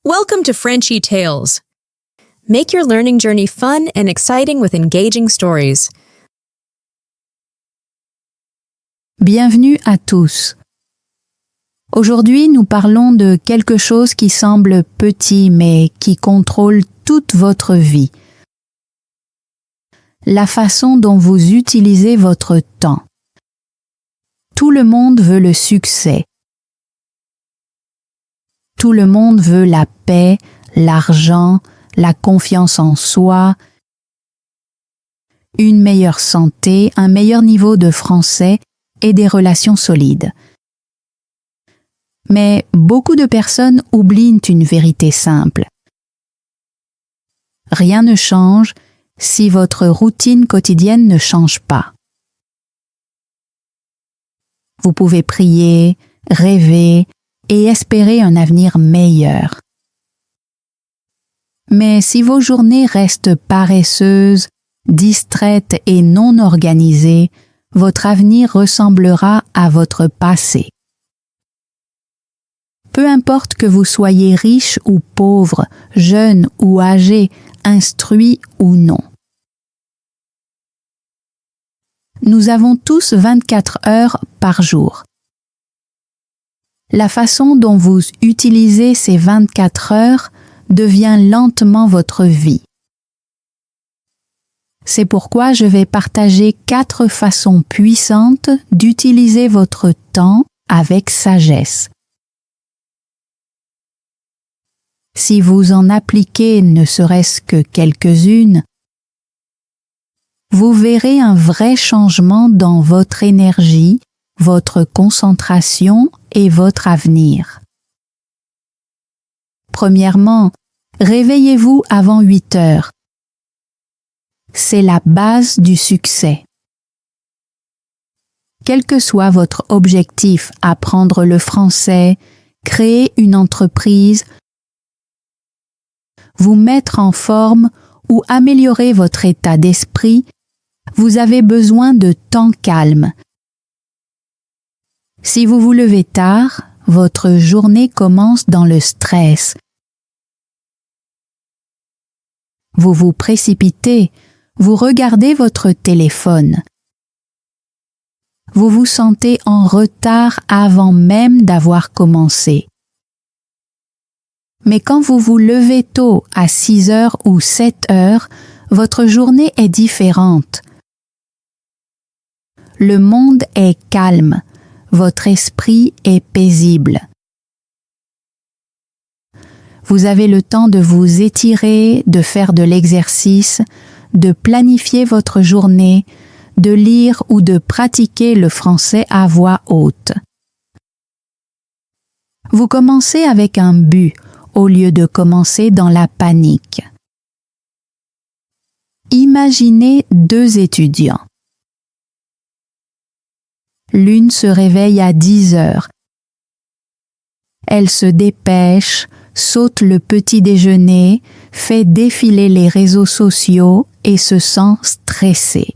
Welcome to Frenchy Tales. Make your learning journey fun and exciting with engaging stories. Bienvenue à tous. Aujourd'hui, nous parlons de quelque chose qui semble petit mais qui contrôle toute votre vie. La façon dont vous utilisez votre temps. Tout le monde veut le succès. Tout le monde veut la paix, l'argent, la confiance en soi, une meilleure santé, un meilleur niveau de français et des relations solides. Mais beaucoup de personnes oublient une vérité simple. Rien ne change si votre routine quotidienne ne change pas. Vous pouvez prier, rêver et espérer un avenir meilleur. Mais si vos journées restent paresseuses, distraites et non organisées, votre avenir ressemblera à votre passé. Peu importe que vous soyez riche ou pauvre, jeune ou âgé, instruit ou non. Nous avons tous 24 heures par jour. La façon dont vous utilisez ces 24 heures devient lentement votre vie. C'est pourquoi je vais partager 4 façons puissantes d'utiliser votre temps avec sagesse. Si vous en appliquez ne serait-ce que quelques-unes, vous verrez un vrai changement dans votre énergie, votre concentration et votre avenir. Premièrement, réveillez-vous avant 8 heures. C'est la base du succès. Quel que soit votre objectif, apprendre le français, créer une entreprise, vous mettre en forme ou améliorer votre état d'esprit, vous avez besoin de temps calme. Si vous vous levez tard, votre journée commence dans le stress. Vous vous précipitez, vous regardez votre téléphone. Vous vous sentez en retard avant même d'avoir commencé. Mais quand vous vous levez tôt à 6 heures ou 7 heures, votre journée est différente. Le monde est calme. Votre esprit est paisible. Vous avez le temps de vous étirer, de faire de l'exercice, de planifier votre journée, de lire ou de pratiquer le français à voix haute. Vous commencez avec un but au lieu de commencer dans la panique. Imaginez 2 étudiants. L'une se réveille à 10 heures. Elle se dépêche, saute le petit déjeuner, fait défiler les réseaux sociaux et se sent stressée.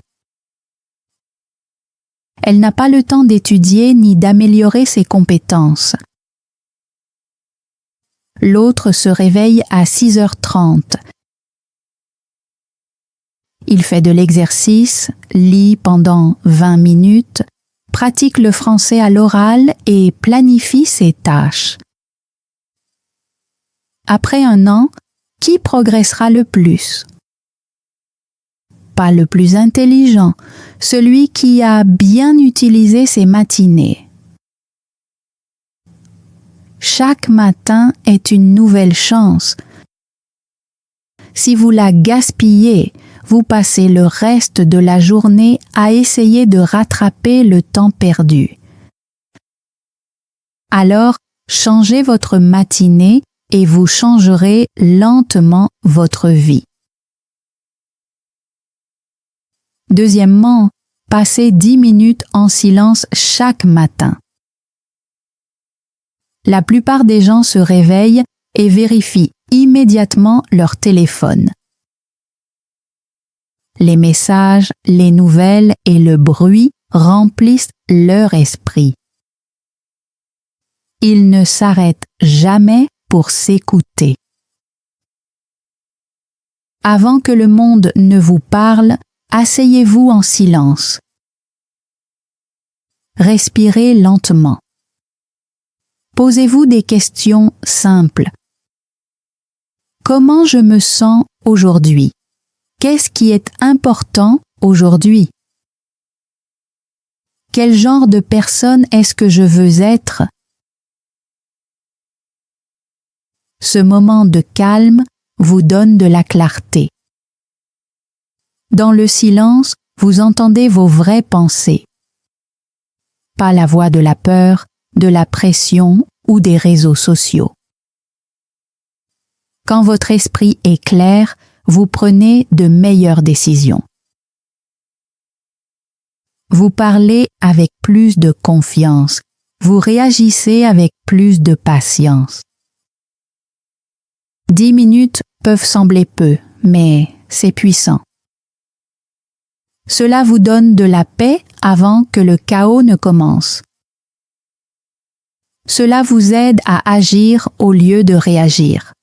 Elle n'a pas le temps d'étudier ni d'améliorer ses compétences. L'autre se réveille à 6h30. Il fait de l'exercice, lit pendant 20 minutes, pratique le français à l'oral et planifie ses tâches. Après un an, qui progressera le plus? Pas le plus intelligent, celui qui a bien utilisé ses matinées. Chaque matin est une nouvelle chance. Si vous la gaspillez, vous passez le reste de la journée à essayer de rattraper le temps perdu. Alors, changez votre matinée et vous changerez lentement votre vie. Deuxièmement, passez 10 minutes en silence chaque matin. La plupart des gens se réveillent et vérifient immédiatement leur téléphone. Les messages, les nouvelles et le bruit remplissent leur esprit. Ils ne s'arrêtent jamais pour s'écouter. Avant que le monde ne vous parle, asseyez-vous en silence. Respirez lentement. Posez-vous des questions simples. Comment je me sens aujourd'hui? Qu'est-ce qui est important aujourd'hui? Quel genre de personne est-ce que je veux être? Ce moment de calme vous donne de la clarté. Dans le silence, vous entendez vos vraies pensées. Pas la voix de la peur, de la pression ou des réseaux sociaux. Quand votre esprit est clair, vous prenez de meilleures décisions. Vous parlez avec plus de confiance. Vous réagissez avec plus de patience. 10 minutes peuvent sembler peu, mais c'est puissant. Cela vous donne de la paix avant que le chaos ne commence. Cela vous aide à agir au lieu de réagir.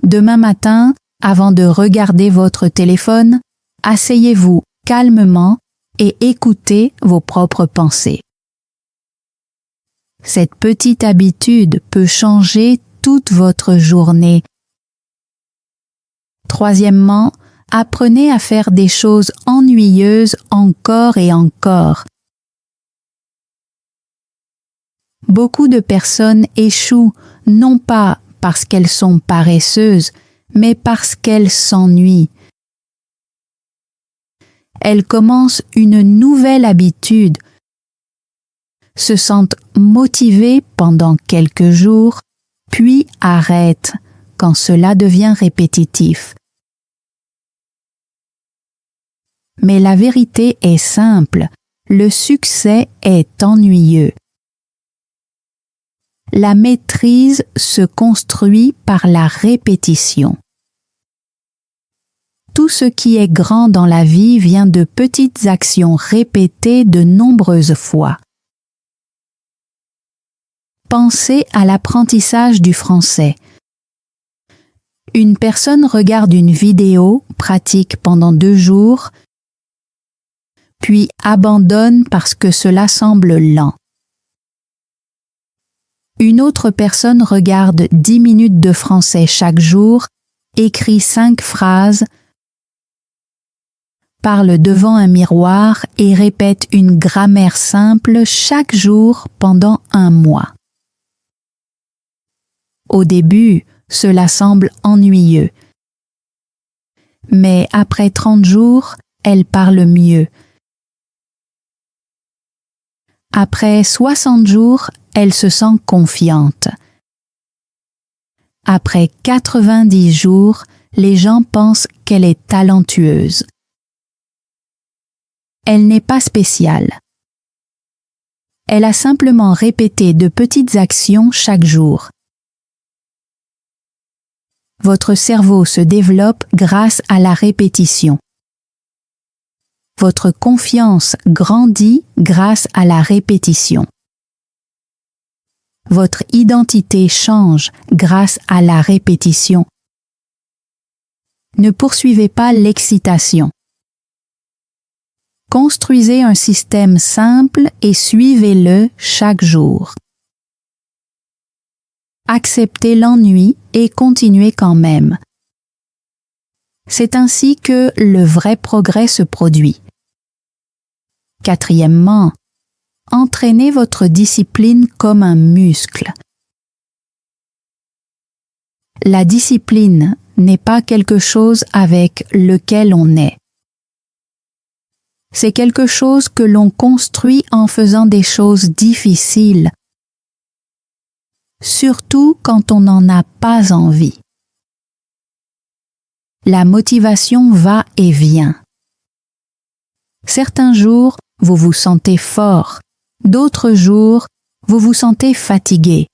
Demain matin, avant de regarder votre téléphone, asseyez-vous calmement et écoutez vos propres pensées. Cette petite habitude peut changer toute votre journée. Troisièmement, apprenez à faire des choses ennuyeuses encore et encore. Beaucoup de personnes échouent non pas parce qu'elles sont paresseuses, mais parce qu'elles s'ennuient. Elles commencent une nouvelle habitude, se sentent motivées pendant quelques jours, puis arrêtent quand cela devient répétitif. Mais la vérité est simple, le succès est ennuyeux. La maîtrise se construit par la répétition. Tout ce qui est grand dans la vie vient de petites actions répétées de nombreuses fois. Pensez à l'apprentissage du français. Une personne regarde une vidéo, pratique pendant 2 jours, puis abandonne parce que cela semble lent. Une autre personne regarde 10 minutes de français chaque jour, écrit 5 phrases, parle devant un miroir et répète une grammaire simple chaque jour pendant 1 mois. Au début, cela semble ennuyeux. Mais après 30 jours, elle parle mieux. Après 60 jours, elle se sent confiante. Après 90 jours, les gens pensent qu'elle est talentueuse. Elle n'est pas spéciale. Elle a simplement répété de petites actions chaque jour. Votre cerveau se développe grâce à la répétition. Votre confiance grandit grâce à la répétition. Votre identité change grâce à la répétition. Ne poursuivez pas l'excitation. Construisez un système simple et suivez-le chaque jour. Acceptez l'ennui et continuez quand même. C'est ainsi que le vrai progrès se produit. Quatrièmement, entraînez votre discipline comme un muscle. La discipline n'est pas quelque chose avec lequel on est. C'est quelque chose que l'on construit en faisant des choses difficiles, surtout quand on n'en a pas envie. La motivation va et vient. Certains jours, vous vous sentez fort, d'autres jours, vous vous sentez fatigué.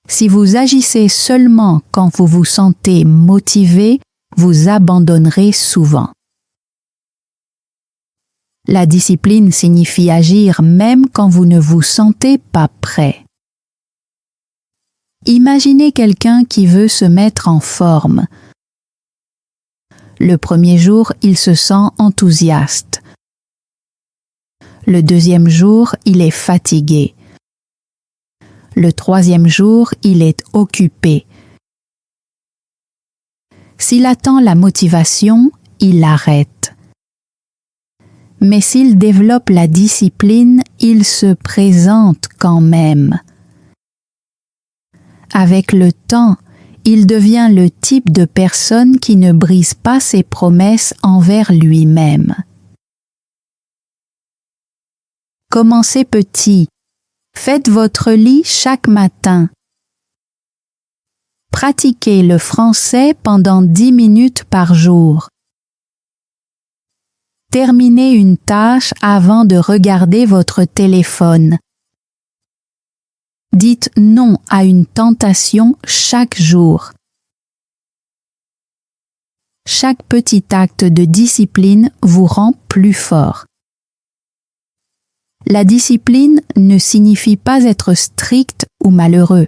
Si vous agissez seulement quand vous vous sentez motivé, vous abandonnerez souvent. La discipline signifie agir même quand vous ne vous sentez pas prêt. Imaginez quelqu'un qui veut se mettre en forme. Le premier jour, il se sent enthousiaste. Le deuxième jour, il est fatigué. Le troisième jour, il est occupé. S'il attend la motivation, il arrête. Mais s'il développe la discipline, il se présente quand même. Avec le temps, il devient le type de personne qui ne brise pas ses promesses envers lui-même. Commencez petit. Faites votre lit chaque matin. Pratiquez le français pendant 10 minutes par jour. Terminez une tâche avant de regarder votre téléphone. Dites non à une tentation chaque jour. Chaque petit acte de discipline vous rend plus fort. La discipline ne signifie pas être strict ou malheureux.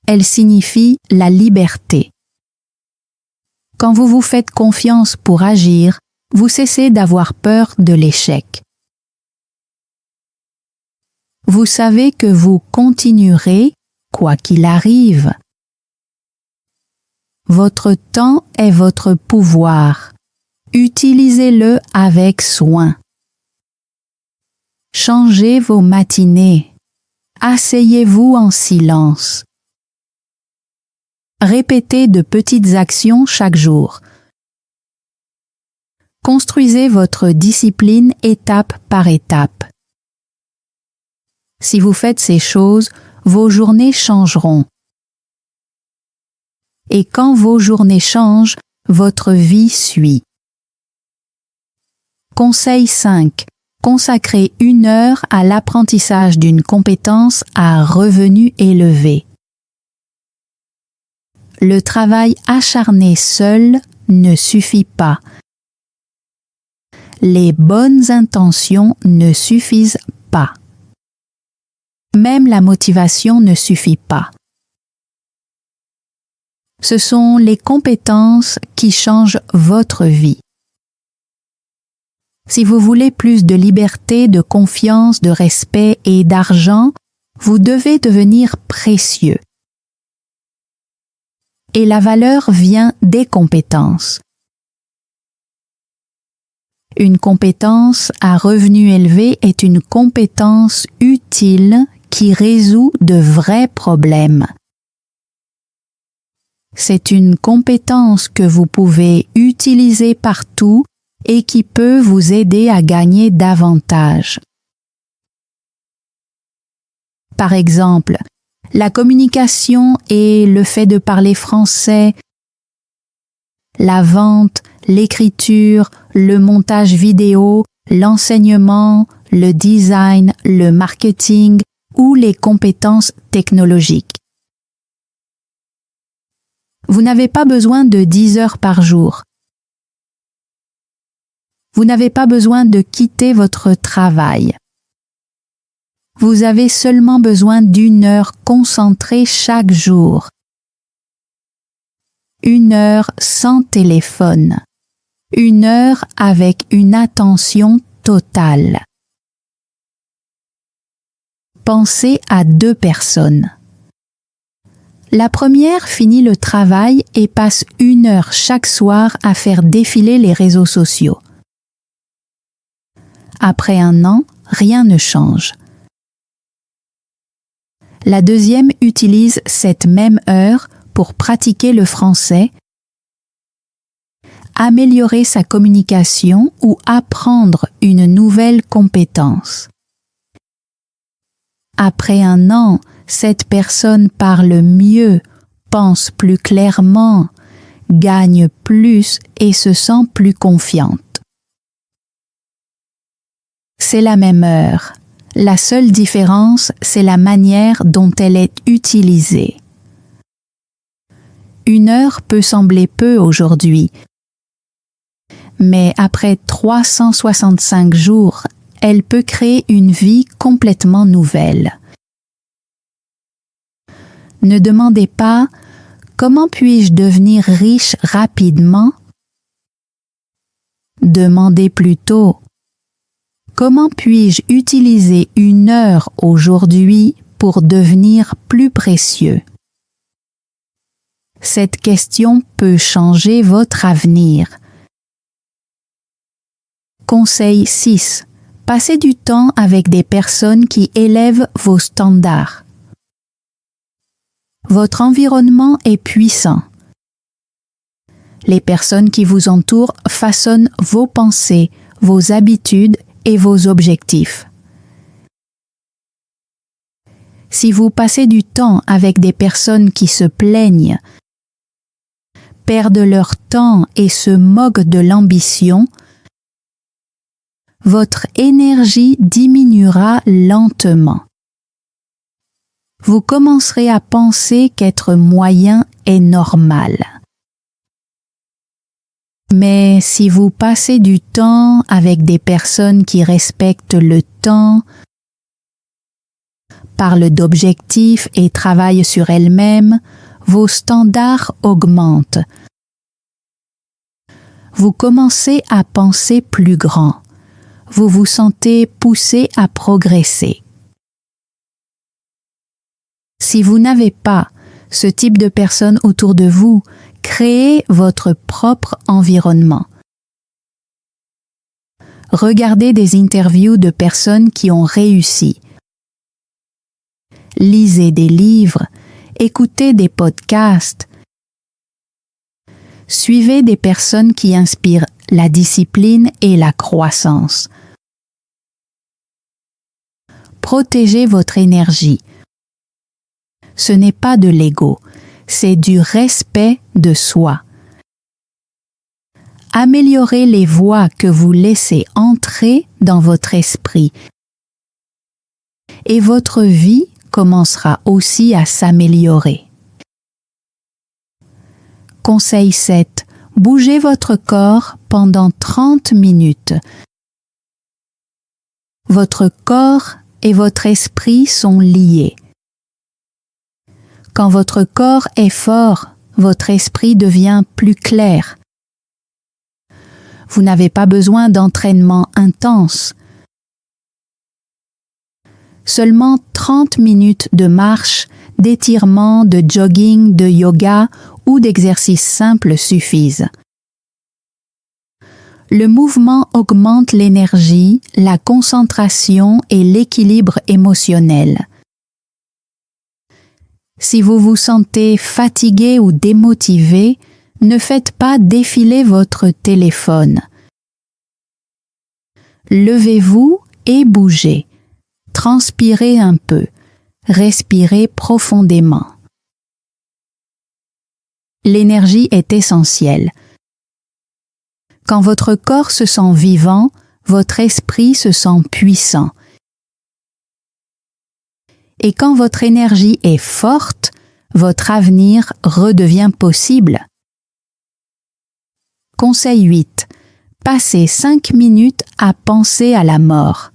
Elle signifie la liberté. Quand vous vous faites confiance pour agir, vous cessez d'avoir peur de l'échec. Vous savez que vous continuerez, quoi qu'il arrive. Votre temps est votre pouvoir. Utilisez-le avec soin. Changez vos matinées. Asseyez-vous en silence. Répétez de petites actions chaque jour. Construisez votre discipline étape par étape. Si vous faites ces choses, vos journées changeront. Et quand vos journées changent, votre vie suit. Conseil 5. Consacrez 1 heure à l'apprentissage d'une compétence à revenu élevé. Le travail acharné seul ne suffit pas. Les bonnes intentions ne suffisent pas. Même la motivation ne suffit pas. Ce sont les compétences qui changent votre vie. Si vous voulez plus de liberté, de confiance, de respect et d'argent, vous devez devenir précieux. Et la valeur vient des compétences. Une compétence à revenu élevé est une compétence utile qui résout de vrais problèmes. C'est une compétence que vous pouvez utiliser partout et qui peut vous aider à gagner davantage. Par exemple, la communication et le fait de parler français, la vente, l'écriture, le montage vidéo, l'enseignement, le design, le marketing ou les compétences technologiques. Vous n'avez pas besoin de 10 heures par jour. Vous n'avez pas besoin de quitter votre travail. Vous avez seulement besoin d'1 heure concentrée chaque jour. 1 heure sans téléphone. 1 heure avec une attention totale. Pensez à 2 personnes. La première finit le travail et passe 1 heure chaque soir à faire défiler les réseaux sociaux. Après 1 an, rien ne change. La deuxième utilise cette même heure pour pratiquer le français, améliorer sa communication ou apprendre une nouvelle compétence. Après 1 an, cette personne parle mieux, pense plus clairement, gagne plus et se sent plus confiante. C'est la même heure. La seule différence, c'est la manière dont elle est utilisée. 1 heure peut sembler peu aujourd'hui, mais après 365 jours, elle peut créer une vie complètement nouvelle. Ne demandez pas « Comment puis-je devenir riche rapidement ?» Demandez plutôt « Comment puis-je utiliser 1 heure aujourd'hui pour devenir plus précieux ?» Cette question peut changer votre avenir. Conseil 6. Passez du temps avec des personnes qui élèvent vos standards. Votre environnement est puissant. Les personnes qui vous entourent façonnent vos pensées, vos habitudes et vos objectifs. Si vous passez du temps avec des personnes qui se plaignent, perdent leur temps et se moquent de l'ambition, votre énergie diminuera lentement. Vous commencerez à penser qu'être moyen est normal. Mais si vous passez du temps avec des personnes qui respectent le temps, parlent d'objectifs et travaillent sur elles-mêmes, vos standards augmentent. Vous commencez à penser plus grand. Vous vous sentez poussé à progresser. Si vous n'avez pas ce type de personnes autour de vous, créez votre propre environnement. Regardez des interviews de personnes qui ont réussi. Lisez des livres, écoutez des podcasts. Suivez des personnes qui inspirent la discipline et la croissance. Protégez votre énergie. Ce n'est pas de l'ego, c'est du respect de soi. Améliorez les voix que vous laissez entrer dans votre esprit et votre vie commencera aussi à s'améliorer. Conseil 7. Bougez votre corps pendant 30 minutes. Votre corps et votre esprit sont liés. Quand votre corps est fort, votre esprit devient plus clair. Vous n'avez pas besoin d'entraînement intense. Seulement 30 minutes de marche, d'étirement, de jogging, de yoga ou d'exercices simples suffisent. Le mouvement augmente l'énergie, la concentration et l'équilibre émotionnel. Si vous vous sentez fatigué ou démotivé, ne faites pas défiler votre téléphone. Levez-vous et bougez. Transpirez un peu. Respirez profondément. L'énergie est essentielle. Quand votre corps se sent vivant, votre esprit se sent puissant. Et quand votre énergie est forte, votre avenir redevient possible. Conseil 8. Passez 5 minutes à penser à la mort.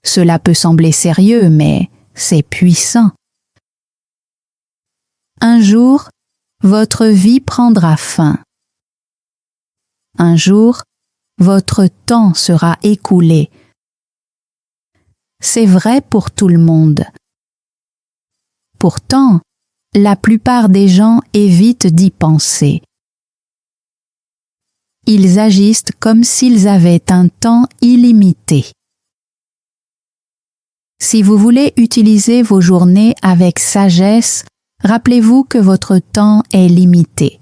Cela peut sembler sérieux, mais c'est puissant. Un jour, votre vie prendra fin. Un jour, votre temps sera écoulé. C'est vrai pour tout le monde. Pourtant, la plupart des gens évitent d'y penser. Ils agissent comme s'ils avaient un temps illimité. Si vous voulez utiliser vos journées avec sagesse, rappelez-vous que votre temps est limité.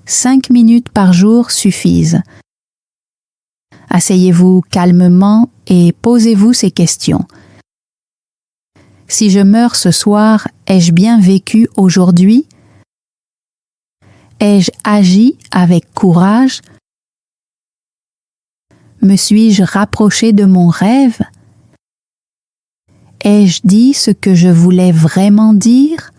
5 minutes par jour suffisent. Asseyez-vous calmement et posez-vous ces questions. Si je meurs ce soir, ai-je bien vécu aujourd'hui? Ai-je agi avec courage? Me suis-je rapproché de mon rêve? Ai-je dit ce que je voulais vraiment dire?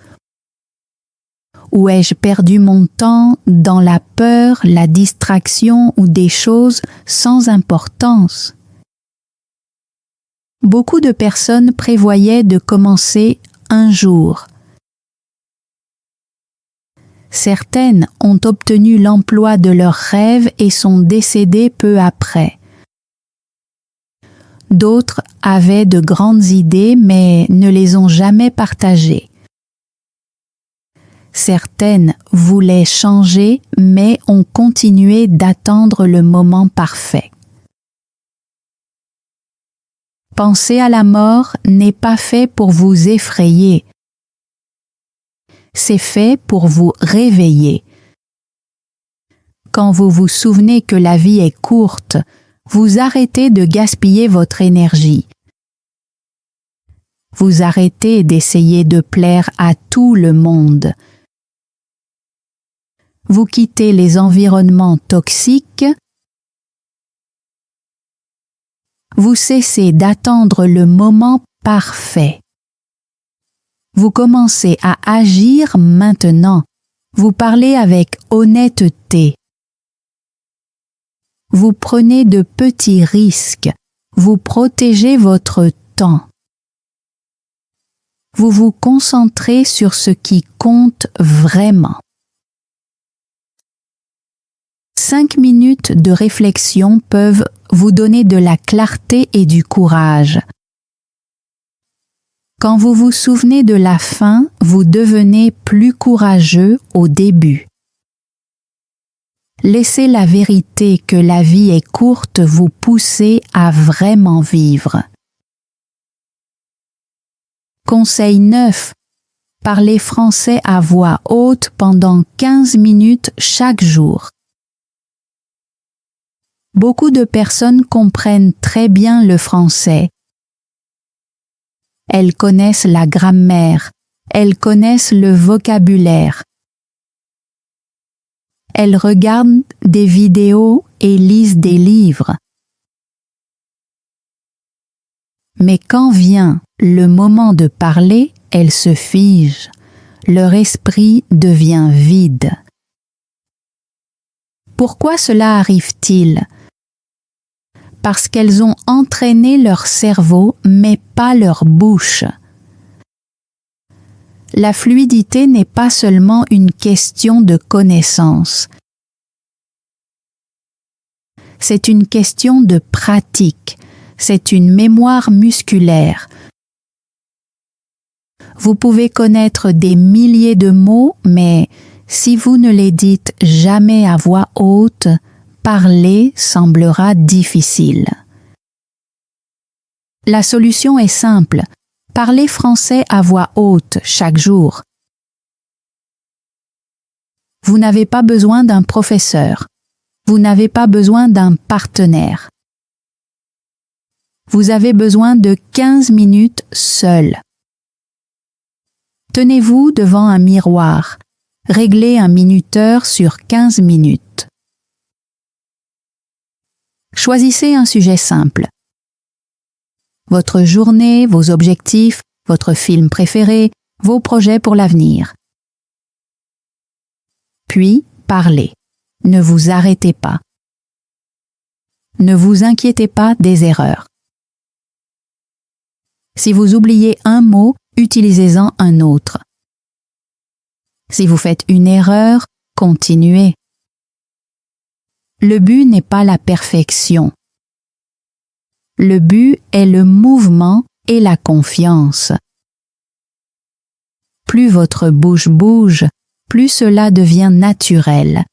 Ou ai-je perdu mon temps dans la peur, la distraction ou des choses sans importance? Beaucoup de personnes prévoyaient de commencer un jour. Certaines ont obtenu l'emploi de leurs rêves et sont décédées peu après. D'autres avaient de grandes idées mais ne les ont jamais partagées. Certaines voulaient changer mais ont continué d'attendre le moment parfait. Penser à la mort n'est pas fait pour vous effrayer. C'est fait pour vous réveiller. Quand vous vous souvenez que la vie est courte, vous arrêtez de gaspiller votre énergie. Vous arrêtez d'essayer de plaire à tout le monde. Vous quittez les environnements toxiques. Vous cessez d'attendre le moment parfait. Vous commencez à agir maintenant. Vous parlez avec honnêteté. Vous prenez de petits risques. Vous protégez votre temps. Vous vous concentrez sur ce qui compte vraiment. 5 minutes de réflexion peuvent vous donner de la clarté et du courage. Quand vous vous souvenez de la fin, vous devenez plus courageux au début. Laissez la vérité que la vie est courte vous pousser à vraiment vivre. Conseil 9. Parlez français à voix haute pendant 15 minutes chaque jour. Beaucoup de personnes comprennent très bien le français. Elles connaissent la grammaire, elles connaissent le vocabulaire. Elles regardent des vidéos et lisent des livres. Mais quand vient le moment de parler, elles se figent. Leur esprit devient vide. Pourquoi cela arrive-t-il ? Parce qu'elles ont entraîné leur cerveau, mais pas leur bouche. La fluidité n'est pas seulement une question de connaissance. C'est une question de pratique. C'est une mémoire musculaire. Vous pouvez connaître des milliers de mots, mais si vous ne les dites jamais à voix haute, parler semblera difficile. La solution est simple. Parlez français à voix haute chaque jour. Vous n'avez pas besoin d'un professeur. Vous n'avez pas besoin d'un partenaire. Vous avez besoin de 15 minutes seul. Tenez-vous devant un miroir. Réglez un minuteur sur 15 minutes. Choisissez un sujet simple. Votre journée, vos objectifs, votre film préféré, vos projets pour l'avenir. Puis, parlez. Ne vous arrêtez pas. Ne vous inquiétez pas des erreurs. Si vous oubliez un mot, utilisez-en un autre. Si vous faites une erreur, continuez. Le but n'est pas la perfection. Le but est le mouvement et la confiance. Plus votre bouche bouge, plus cela devient naturel.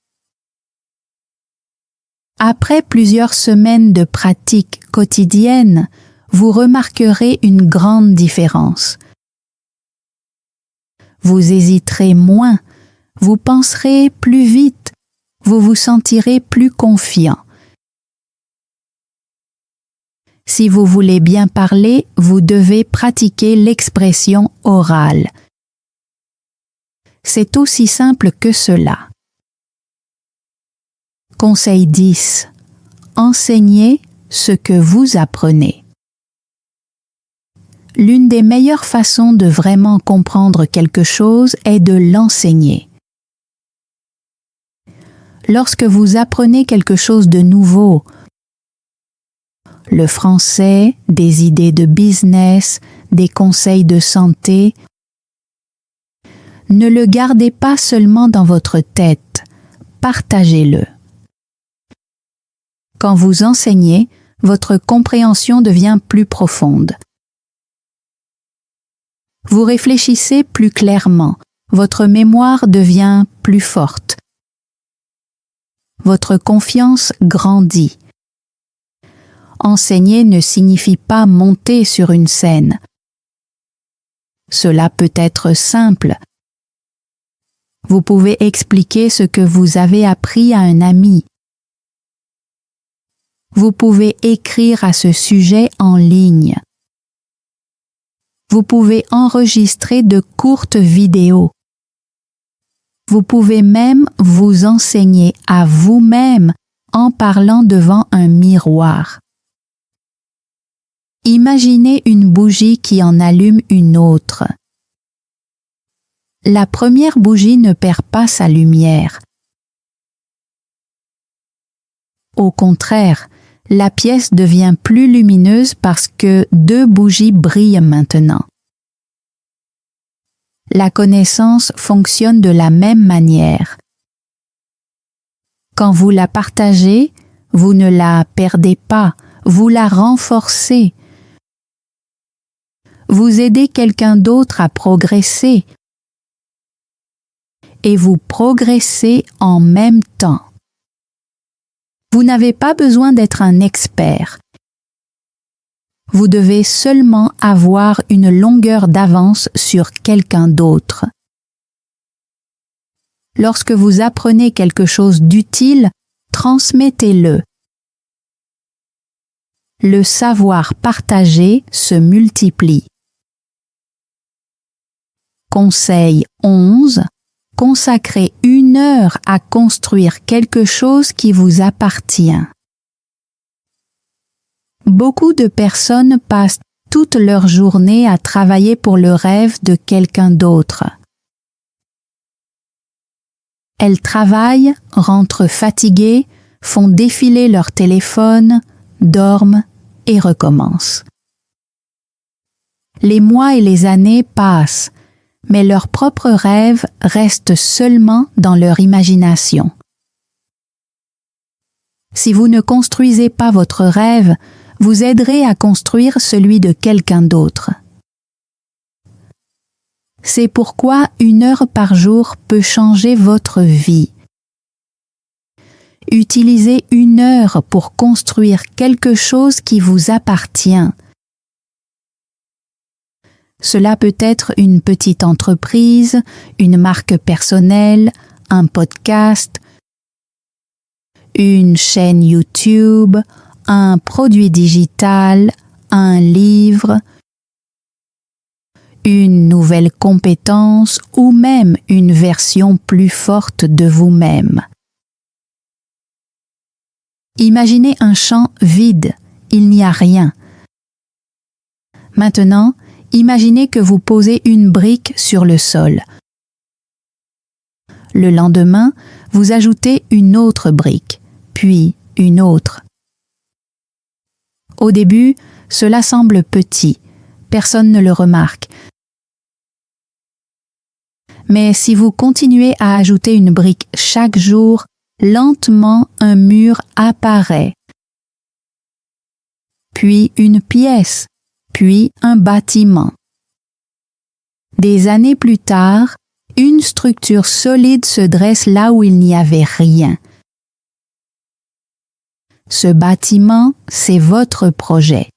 Après plusieurs semaines de pratique quotidienne, vous remarquerez une grande différence. Vous hésiterez moins, vous penserez plus vite, vous vous sentirez plus confiant. Si vous voulez bien parler, vous devez pratiquer l'expression orale. C'est aussi simple que cela. Conseil 10. Enseignez ce que vous apprenez. L'une des meilleures façons de vraiment comprendre quelque chose est de l'enseigner. Lorsque vous apprenez quelque chose de nouveau, le français, des idées de business, des conseils de santé. Ne le gardez pas seulement dans votre tête, partagez-le. Quand vous enseignez, votre compréhension devient plus profonde. Vous réfléchissez plus clairement, votre mémoire devient plus forte. Votre confiance grandit. Enseigner ne signifie pas monter sur une scène. Cela peut être simple. Vous pouvez expliquer ce que vous avez appris à un ami. Vous pouvez écrire à ce sujet en ligne. Vous pouvez enregistrer de courtes vidéos. Vous pouvez même vous enseigner à vous-même en parlant devant un miroir. Imaginez une bougie qui en allume une autre. La première bougie ne perd pas sa lumière. Au contraire, la pièce devient plus lumineuse parce que 2 bougies brillent maintenant. La connaissance fonctionne de la même manière. Quand vous la partagez, vous ne la perdez pas, vous la renforcez. Vous aidez quelqu'un d'autre à progresser. Et vous progressez en même temps. Vous n'avez pas besoin d'être un expert. Vous devez seulement avoir une longueur d'avance sur quelqu'un d'autre. Lorsque vous apprenez quelque chose d'utile, transmettez-le. Le savoir partagé se multiplie. Conseil 11. Consacrez 1 heure à construire quelque chose qui vous appartient. Beaucoup de personnes passent toute leur journée à travailler pour le rêve de quelqu'un d'autre. Elles travaillent, rentrent fatiguées, font défiler leur téléphone, dorment et recommencent. Les mois et les années passent, mais leurs propres rêves restent seulement dans leur imagination. Si vous ne construisez pas votre rêve, vous aiderez à construire celui de quelqu'un d'autre. C'est pourquoi 1 heure par jour peut changer votre vie. Utilisez 1 heure pour construire quelque chose qui vous appartient. Cela peut être une petite entreprise, une marque personnelle, un podcast, une chaîne YouTube, un produit digital, un livre, une nouvelle compétence ou même une version plus forte de vous-même. Imaginez un champ vide, il n'y a rien. Maintenant, imaginez que vous posez une brique sur le sol. Le lendemain, vous ajoutez une autre brique, puis une autre. Au début, cela semble petit, personne ne le remarque. Mais si vous continuez à ajouter une brique chaque jour, lentement un mur apparaît, puis une pièce, puis un bâtiment. Des années plus tard, une structure solide se dresse là où il n'y avait rien. Ce bâtiment, c'est votre projet.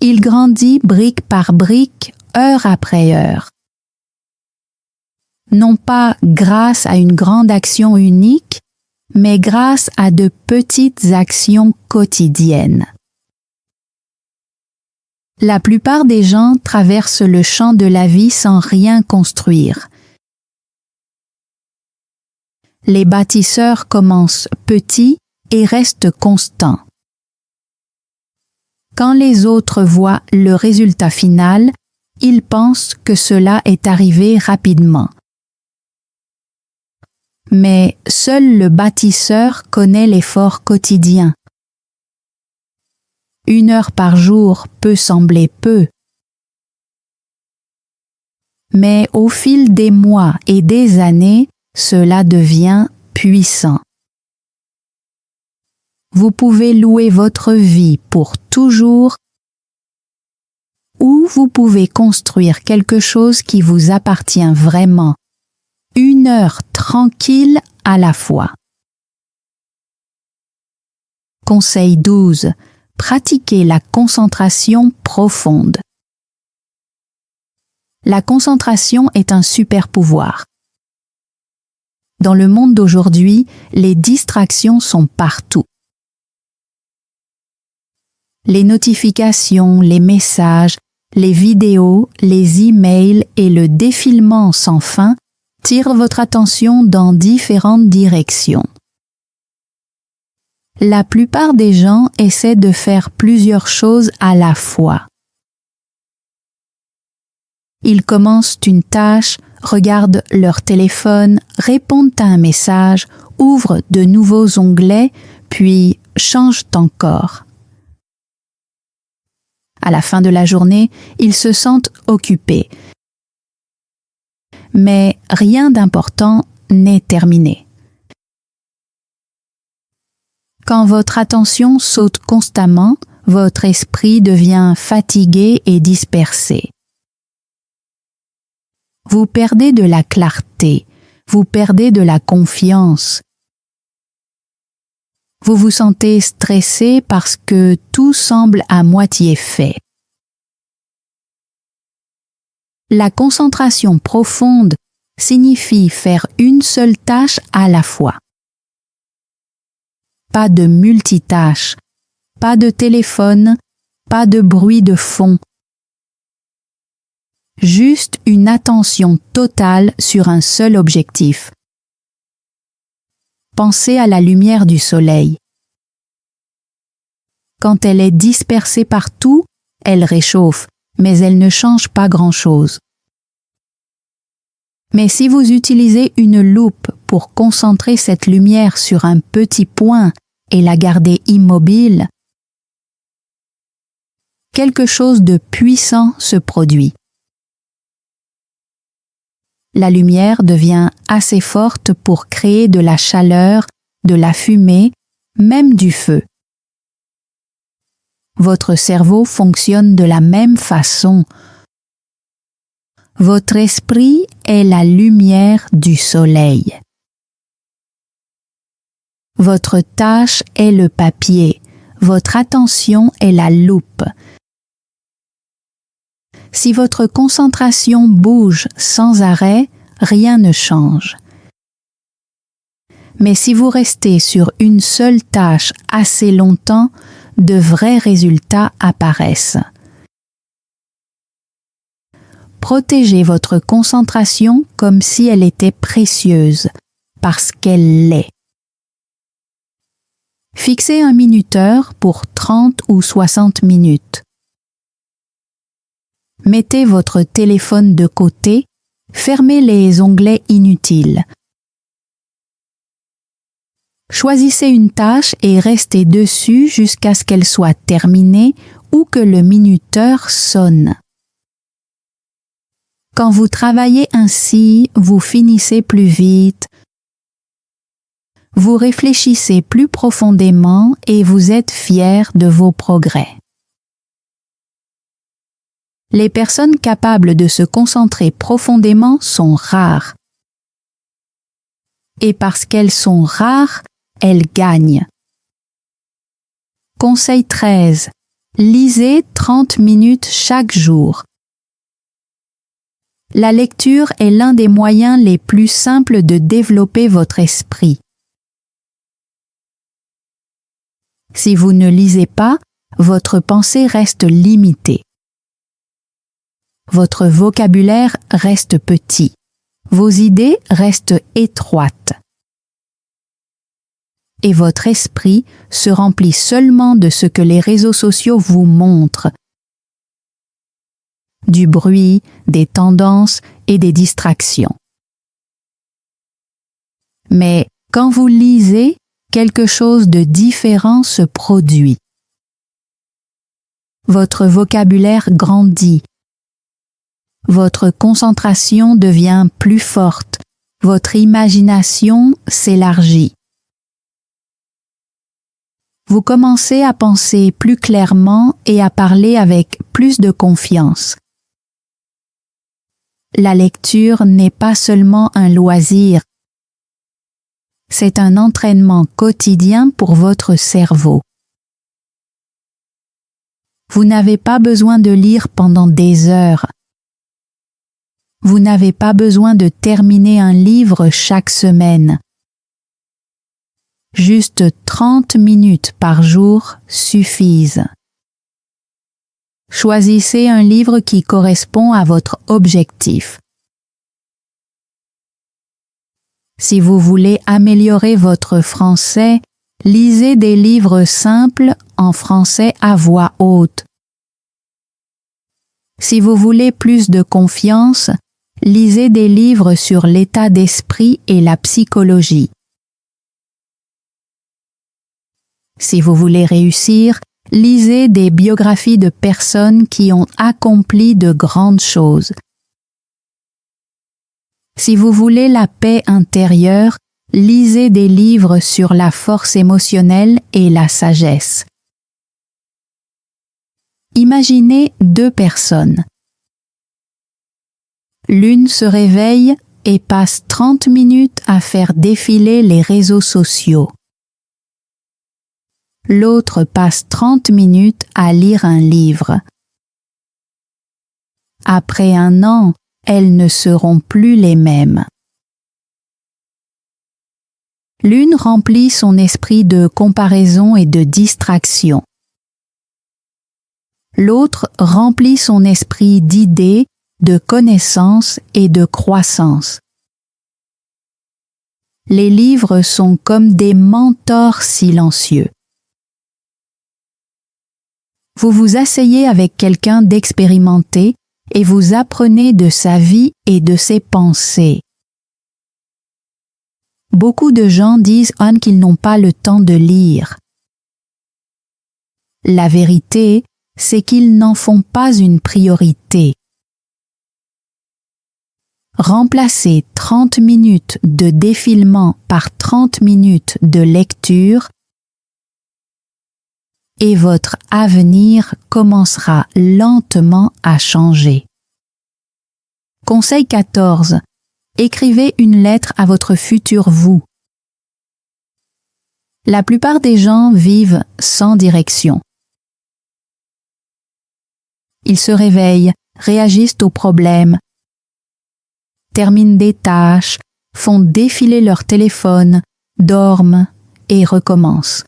Il grandit brique par brique, heure après heure. Non pas grâce à une grande action unique, mais grâce à de petites actions quotidiennes. La plupart des gens traversent le champ de la vie sans rien construire. Les bâtisseurs commencent petits et restent constants. Quand les autres voient le résultat final, ils pensent que cela est arrivé rapidement. Mais seul le bâtisseur connaît l'effort quotidien, 1 heure par jour peut sembler peu. Mais au fil des mois et des années, cela devient puissant. Vous pouvez louer votre vie pour toujours ou vous pouvez construire quelque chose qui vous appartient vraiment, 1 heure tranquille à la fois. Conseil 12. Pratiquez la concentration profonde. La concentration est un super pouvoir. Dans le monde d'aujourd'hui, les distractions sont partout. Les notifications, les messages, les vidéos, les emails et le défilement sans fin tirent votre attention dans différentes directions. La plupart des gens essaient de faire plusieurs choses à la fois. Ils commencent une tâche, regardent leur téléphone, répondent à un message, ouvrent de nouveaux onglets, puis changent encore. À la fin de la journée, ils se sentent occupés. Mais rien d'important n'est terminé. Quand votre attention saute constamment, votre esprit devient fatigué et dispersé. Vous perdez de la clarté, vous perdez de la confiance. Vous vous sentez stressé parce que tout semble à moitié fait. La concentration profonde signifie faire une seule tâche à la fois. Pas de multitâche, pas de téléphone, pas de bruit de fond. Juste une attention totale sur un seul objectif. Pensez à la lumière du soleil. Quand elle est dispersée partout, elle réchauffe, mais elle ne change pas grand-chose. Mais si vous utilisez une loupe pour concentrer cette lumière sur un petit point et la garder immobile, quelque chose de puissant se produit. La lumière devient assez forte pour créer de la chaleur, de la fumée, même du feu. Votre cerveau fonctionne de la même façon. Votre esprit est la lumière du soleil. Votre tâche est le papier. Votre attention est la loupe. Si votre concentration bouge sans arrêt, rien ne change. Mais si vous restez sur une seule tâche assez longtemps, de vrais résultats apparaissent. Protégez votre concentration comme si elle était précieuse, parce qu'elle l'est. Fixez un minuteur pour 30 ou 60 minutes. Mettez votre téléphone de côté, fermez les onglets inutiles. Choisissez une tâche et restez dessus jusqu'à ce qu'elle soit terminée ou que le minuteur sonne. Quand vous travaillez ainsi, vous finissez plus vite, vous réfléchissez plus profondément et vous êtes fier de vos progrès. Les personnes capables de se concentrer profondément sont rares. Et parce qu'elles sont rares, elles gagnent. Conseil 13. Lisez 30 minutes chaque jour. La lecture est l'un des moyens les plus simples de développer votre esprit. Si vous ne lisez pas, votre pensée reste limitée. Votre vocabulaire reste petit. Vos idées restent étroites. Et votre esprit se remplit seulement de ce que les réseaux sociaux vous montrent. Du bruit, des tendances et des distractions. Mais quand vous lisez, quelque chose de différent se produit. Votre vocabulaire grandit. Votre concentration devient plus forte. Votre imagination s'élargit. Vous commencez à penser plus clairement et à parler avec plus de confiance. La lecture n'est pas seulement un loisir, c'est un entraînement quotidien pour votre cerveau. Vous n'avez pas besoin de lire pendant des heures. Vous n'avez pas besoin de terminer un livre chaque semaine. Juste 30 minutes par jour suffisent. Choisissez un livre qui correspond à votre objectif. Si vous voulez améliorer votre français, lisez des livres simples en français à voix haute. Si vous voulez plus de confiance, lisez des livres sur l'état d'esprit et la psychologie. Si vous voulez réussir, lisez des biographies de personnes qui ont accompli de grandes choses. Si vous voulez la paix intérieure, lisez des livres sur la force émotionnelle et la sagesse. Imaginez deux personnes. L'une se réveille et passe 30 minutes à faire défiler les réseaux sociaux. L'autre passe 30 minutes à lire un livre. Après un an, elles ne seront plus les mêmes. L'une remplit son esprit de comparaison et de distraction. L'autre remplit son esprit d'idées, de connaissances et de croissance. Les livres sont comme des mentors silencieux. Vous vous asseyez avec quelqu'un d'expérimenté et vous apprenez de sa vie et de ses pensées. Beaucoup de gens disent qu'ils n'ont pas le temps de lire. La vérité, c'est qu'ils n'en font pas une priorité. Remplacez 30 minutes de défilement par 30 minutes de lecture et votre avenir commencera lentement à changer. Conseil 14. Écrivez une lettre à votre futur vous. La plupart des gens vivent sans direction. Ils se réveillent, réagissent aux problèmes, terminent des tâches, font défiler leur téléphone, dorment et recommencent.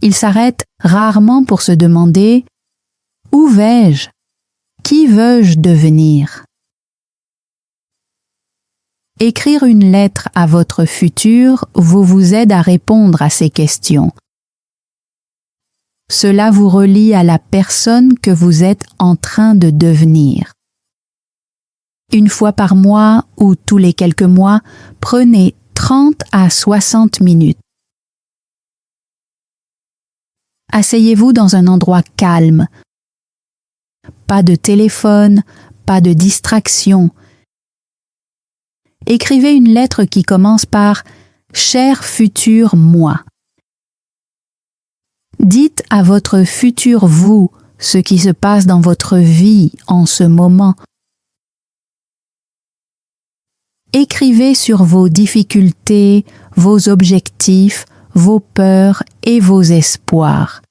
Ils s'arrêtent rarement pour se demander « Où vais-je ? Qui veux-je devenir ?» Écrire une lettre à votre futur vous aide à répondre à ces questions. Cela vous relie à la personne que vous êtes en train de devenir. Une fois par mois ou tous les quelques mois, prenez 30 à 60 minutes. Asseyez-vous dans un endroit calme. Pas de téléphone, pas de distraction. Écrivez une lettre qui commence par « Cher futur moi ». Dites à votre futur vous ce qui se passe dans votre vie en ce moment. Écrivez sur vos difficultés, vos objectifs, vos peurs et vos espoirs.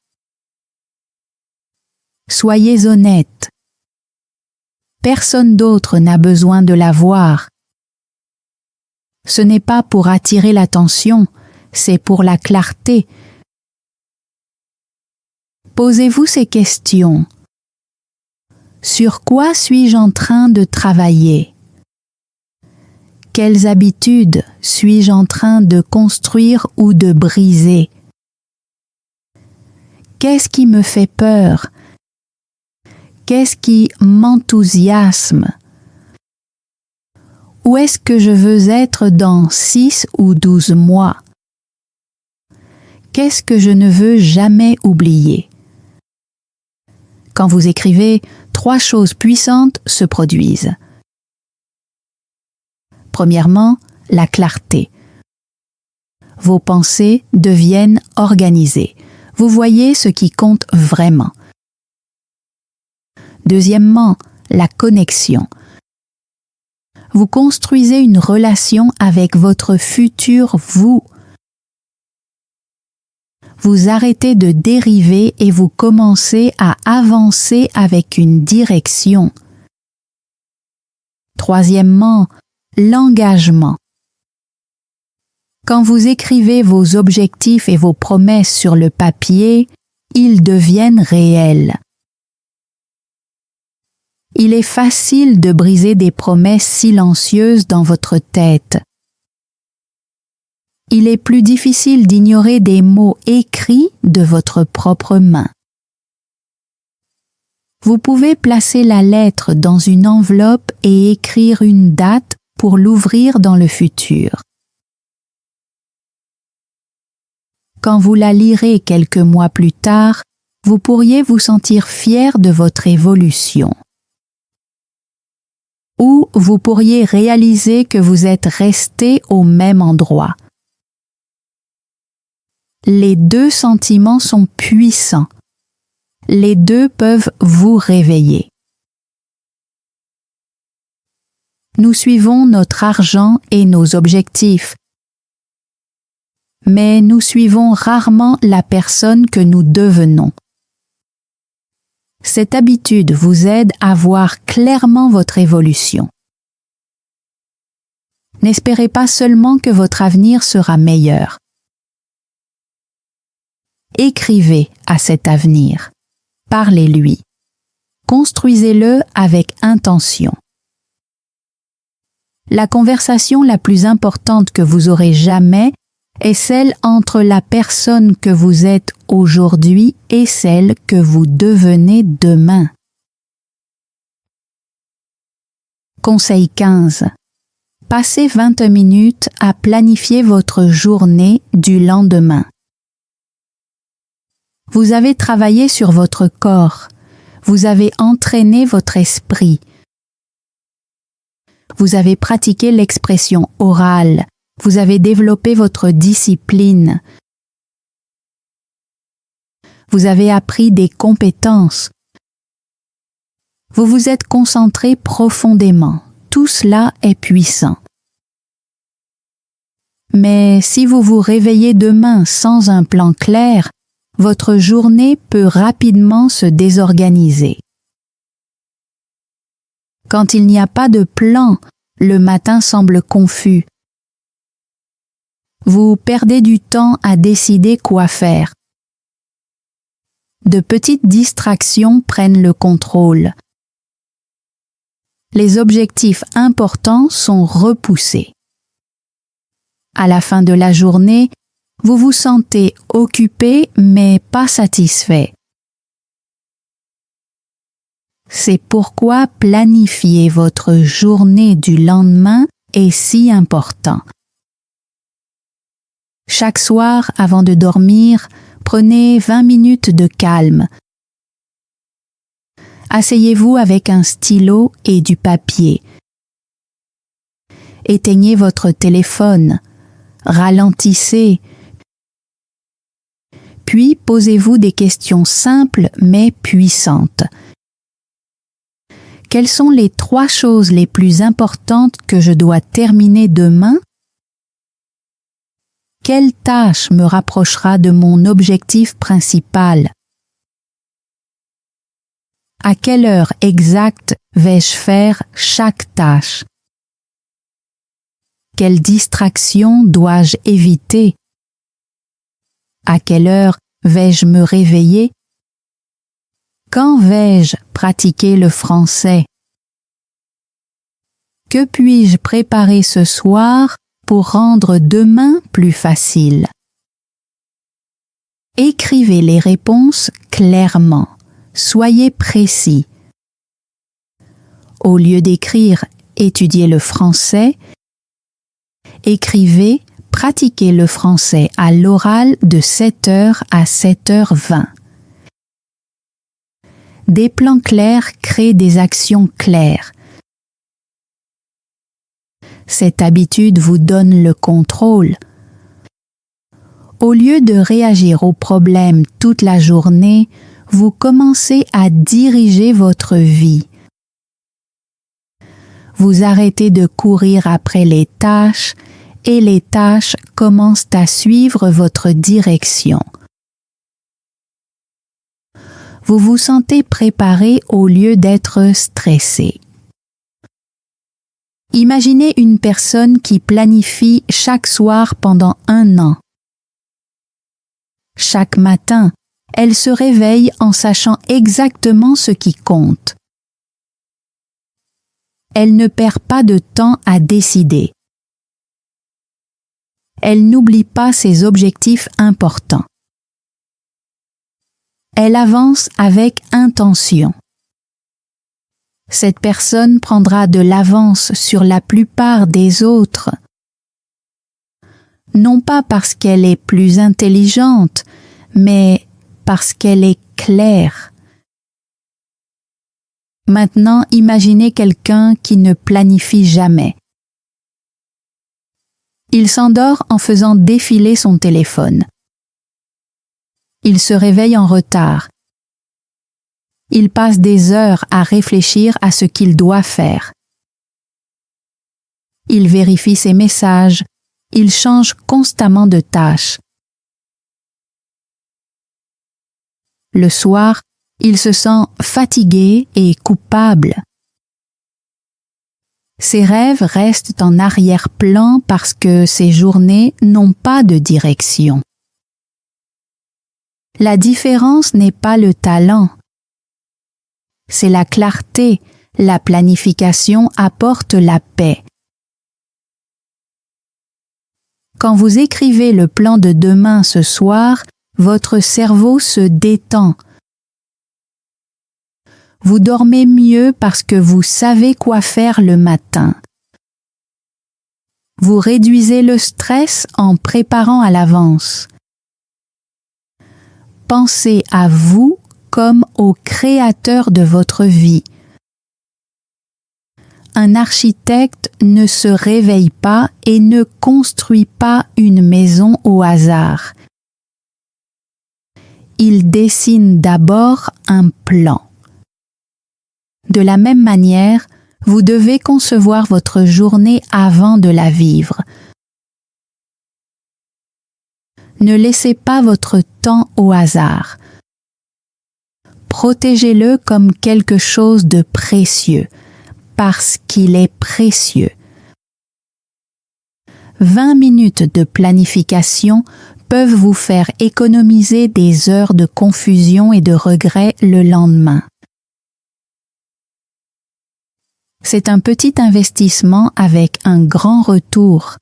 Soyez honnête. Personne d'autre n'a besoin de la voir. Ce n'est pas pour attirer l'attention, c'est pour la clarté. Posez-vous ces questions. Sur quoi suis-je en train de travailler ? Quelles habitudes suis-je en train de construire ou de briser ? Qu'est-ce qui me fait peur ? Qu'est-ce qui m'enthousiasme ? Où est-ce que je veux être dans 6 ou 12 mois ? Qu'est-ce que je ne veux jamais oublier ? Quand vous écrivez, 3 choses puissantes se produisent. Premièrement, la clarté. Vos pensées deviennent organisées. Vous voyez ce qui compte vraiment. Deuxièmement, la connexion. Vous construisez une relation avec votre futur vous. Vous arrêtez de dériver et vous commencez à avancer avec une direction. Troisièmement, l'engagement. Quand vous écrivez vos objectifs et vos promesses sur le papier, ils deviennent réels. Il est facile de briser des promesses silencieuses dans votre tête. Il est plus difficile d'ignorer des mots écrits de votre propre main. Vous pouvez placer la lettre dans une enveloppe et écrire une date pour l'ouvrir dans le futur. Quand vous la lirez quelques mois plus tard, vous pourriez vous sentir fier de votre évolution. Ou vous pourriez réaliser que vous êtes resté au même endroit. Les 2 sentiments sont puissants. Les 2 peuvent vous réveiller. Nous suivons notre argent et nos objectifs, mais nous suivons rarement la personne que nous devenons. Cette habitude vous aide à voir clairement votre évolution. N'espérez pas seulement que votre avenir sera meilleur. Écrivez à cet avenir. Parlez-lui. Construisez-le avec intention. La conversation la plus importante que vous aurez jamais est celle entre la personne que vous êtes aujourd'hui et celle que vous devenez demain. Conseil 15. Passez 20 minutes à planifier votre journée du lendemain. Vous avez travaillé sur votre corps. Vous avez entraîné votre esprit. Vous avez pratiqué l'expression orale. Vous avez développé votre discipline. Vous avez appris des compétences. Vous vous êtes concentré profondément. Tout cela est puissant. Mais si vous vous réveillez demain sans un plan clair, votre journée peut rapidement se désorganiser. Quand il n'y a pas de plan, le matin semble confus. Vous perdez du temps à décider quoi faire. De petites distractions prennent le contrôle. Les objectifs importants sont repoussés. À la fin de la journée, vous vous sentez occupé mais pas satisfait. C'est pourquoi planifier votre journée du lendemain est si important. Chaque soir, avant de dormir, prenez 20 minutes de calme. Asseyez-vous avec un stylo et du papier. Éteignez votre téléphone. Ralentissez. Puis posez-vous des questions simples mais puissantes. Quelles sont les 3 choses les plus importantes que je dois terminer demain? Quelle tâche me rapprochera de mon objectif principal? À quelle heure exacte vais-je faire chaque tâche? Quelle distraction dois-je éviter? À quelle heure vais-je me réveiller? Quand vais-je pratiquer le français? Que puis-je préparer ce soir pour rendre demain plus facile? Écrivez les réponses clairement. Soyez précis. Au lieu d'écrire « étudier le français », écrivez « pratiquer le français à l'oral de 7h à 7h20 ». Des plans clairs créent des actions claires. Cette habitude vous donne le contrôle. Au lieu de réagir aux problèmes toute la journée, vous commencez à diriger votre vie. Vous arrêtez de courir après les tâches et les tâches commencent à suivre votre direction. Vous vous sentez préparé au lieu d'être stressé. Imaginez une personne qui planifie chaque soir pendant 1 an. Chaque matin, elle se réveille en sachant exactement ce qui compte. Elle ne perd pas de temps à décider. Elle n'oublie pas ses objectifs importants. Elle avance avec intention. Cette personne prendra de l'avance sur la plupart des autres. Non pas parce qu'elle est plus intelligente, mais parce qu'elle est claire. Maintenant, imaginez quelqu'un qui ne planifie jamais. Il s'endort en faisant défiler son téléphone. Il se réveille en retard. Il passe des heures à réfléchir à ce qu'il doit faire. Il vérifie ses messages. Il change constamment de tâche. Le soir, il se sent fatigué et coupable. Ses rêves restent en arrière-plan parce que ses journées n'ont pas de direction. La différence n'est pas le talent. C'est la clarté. La planification apporte la paix. Quand vous écrivez le plan de demain ce soir, votre cerveau se détend. Vous dormez mieux parce que vous savez quoi faire le matin. Vous réduisez le stress en préparant à l'avance. Pensez à vous comme au créateur de votre vie. Un architecte ne se réveille pas et ne construit pas une maison au hasard. Il dessine d'abord un plan. De la même manière, vous devez concevoir votre journée avant de la vivre. Ne laissez pas votre temps au hasard. Protégez-le comme quelque chose de précieux, parce qu'il est précieux. 20 minutes de planification peuvent vous faire économiser des heures de confusion et de regret le lendemain. C'est un petit investissement avec un grand retour.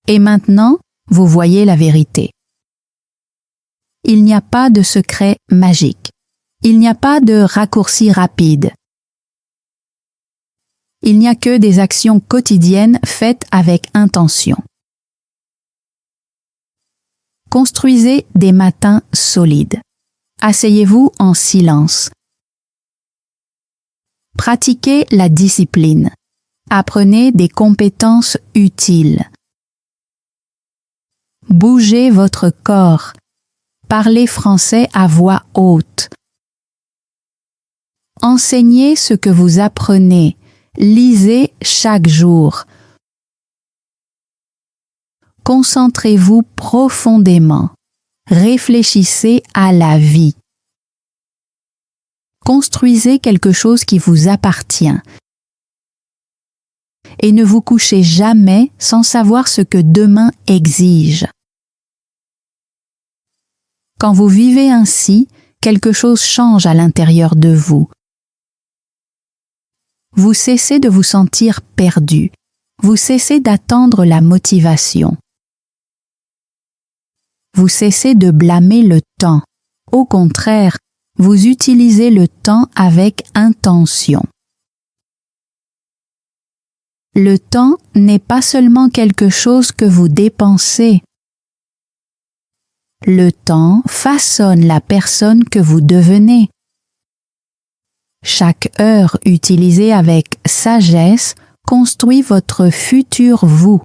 Et maintenant, vous voyez la vérité. Il n'y a pas de secret magique. Il n'y a pas de raccourci rapide. Il n'y a que des actions quotidiennes faites avec intention. Construisez des matins solides. Asseyez-vous en silence. Pratiquez la discipline. Apprenez des compétences utiles. Bougez votre corps. Parlez français à voix haute. Enseignez ce que vous apprenez. Lisez chaque jour. Concentrez-vous profondément. Réfléchissez à la vie. Construisez quelque chose qui vous appartient. Et ne vous couchez jamais sans savoir ce que demain exige. Quand vous vivez ainsi, quelque chose change à l'intérieur de vous. Vous cessez de vous sentir perdu. Vous cessez d'attendre la motivation. Vous cessez de blâmer le temps. Au contraire, vous utilisez le temps avec intention. Le temps n'est pas seulement quelque chose que vous dépensez. Le temps façonne la personne que vous devenez. Chaque heure utilisée avec sagesse construit votre futur vous.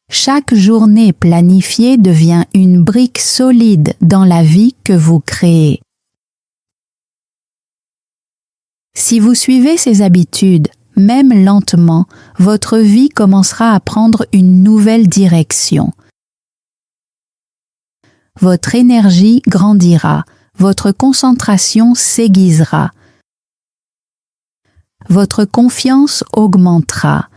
Chaque journée planifiée devient une brique solide dans la vie que vous créez. Si vous suivez ces habitudes, même lentement, votre vie commencera à prendre une nouvelle direction. Votre énergie grandira, votre concentration s'aiguisera, votre confiance augmentera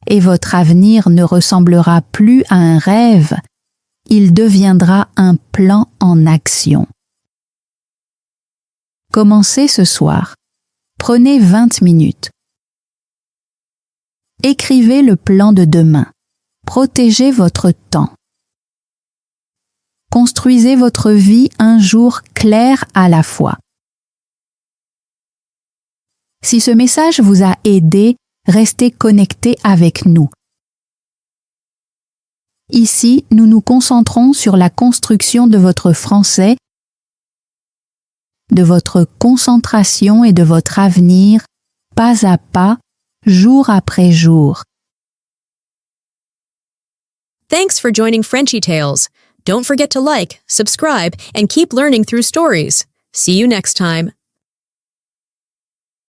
et votre avenir ne ressemblera plus à un rêve, il deviendra un plan en action. Commencez ce soir. Prenez 20 minutes. Écrivez le plan de demain. Protégez votre temps. Construisez votre vie un jour clair à la fois. Si ce message vous a aidé, restez connecté avec nous. Ici, nous nous concentrons sur la construction de votre français, de votre concentration et de votre avenir, pas à pas, jour après jour. Thanks for joining Frenchy Tales. Don't forget to like, subscribe, and keep learning through stories. See you next time.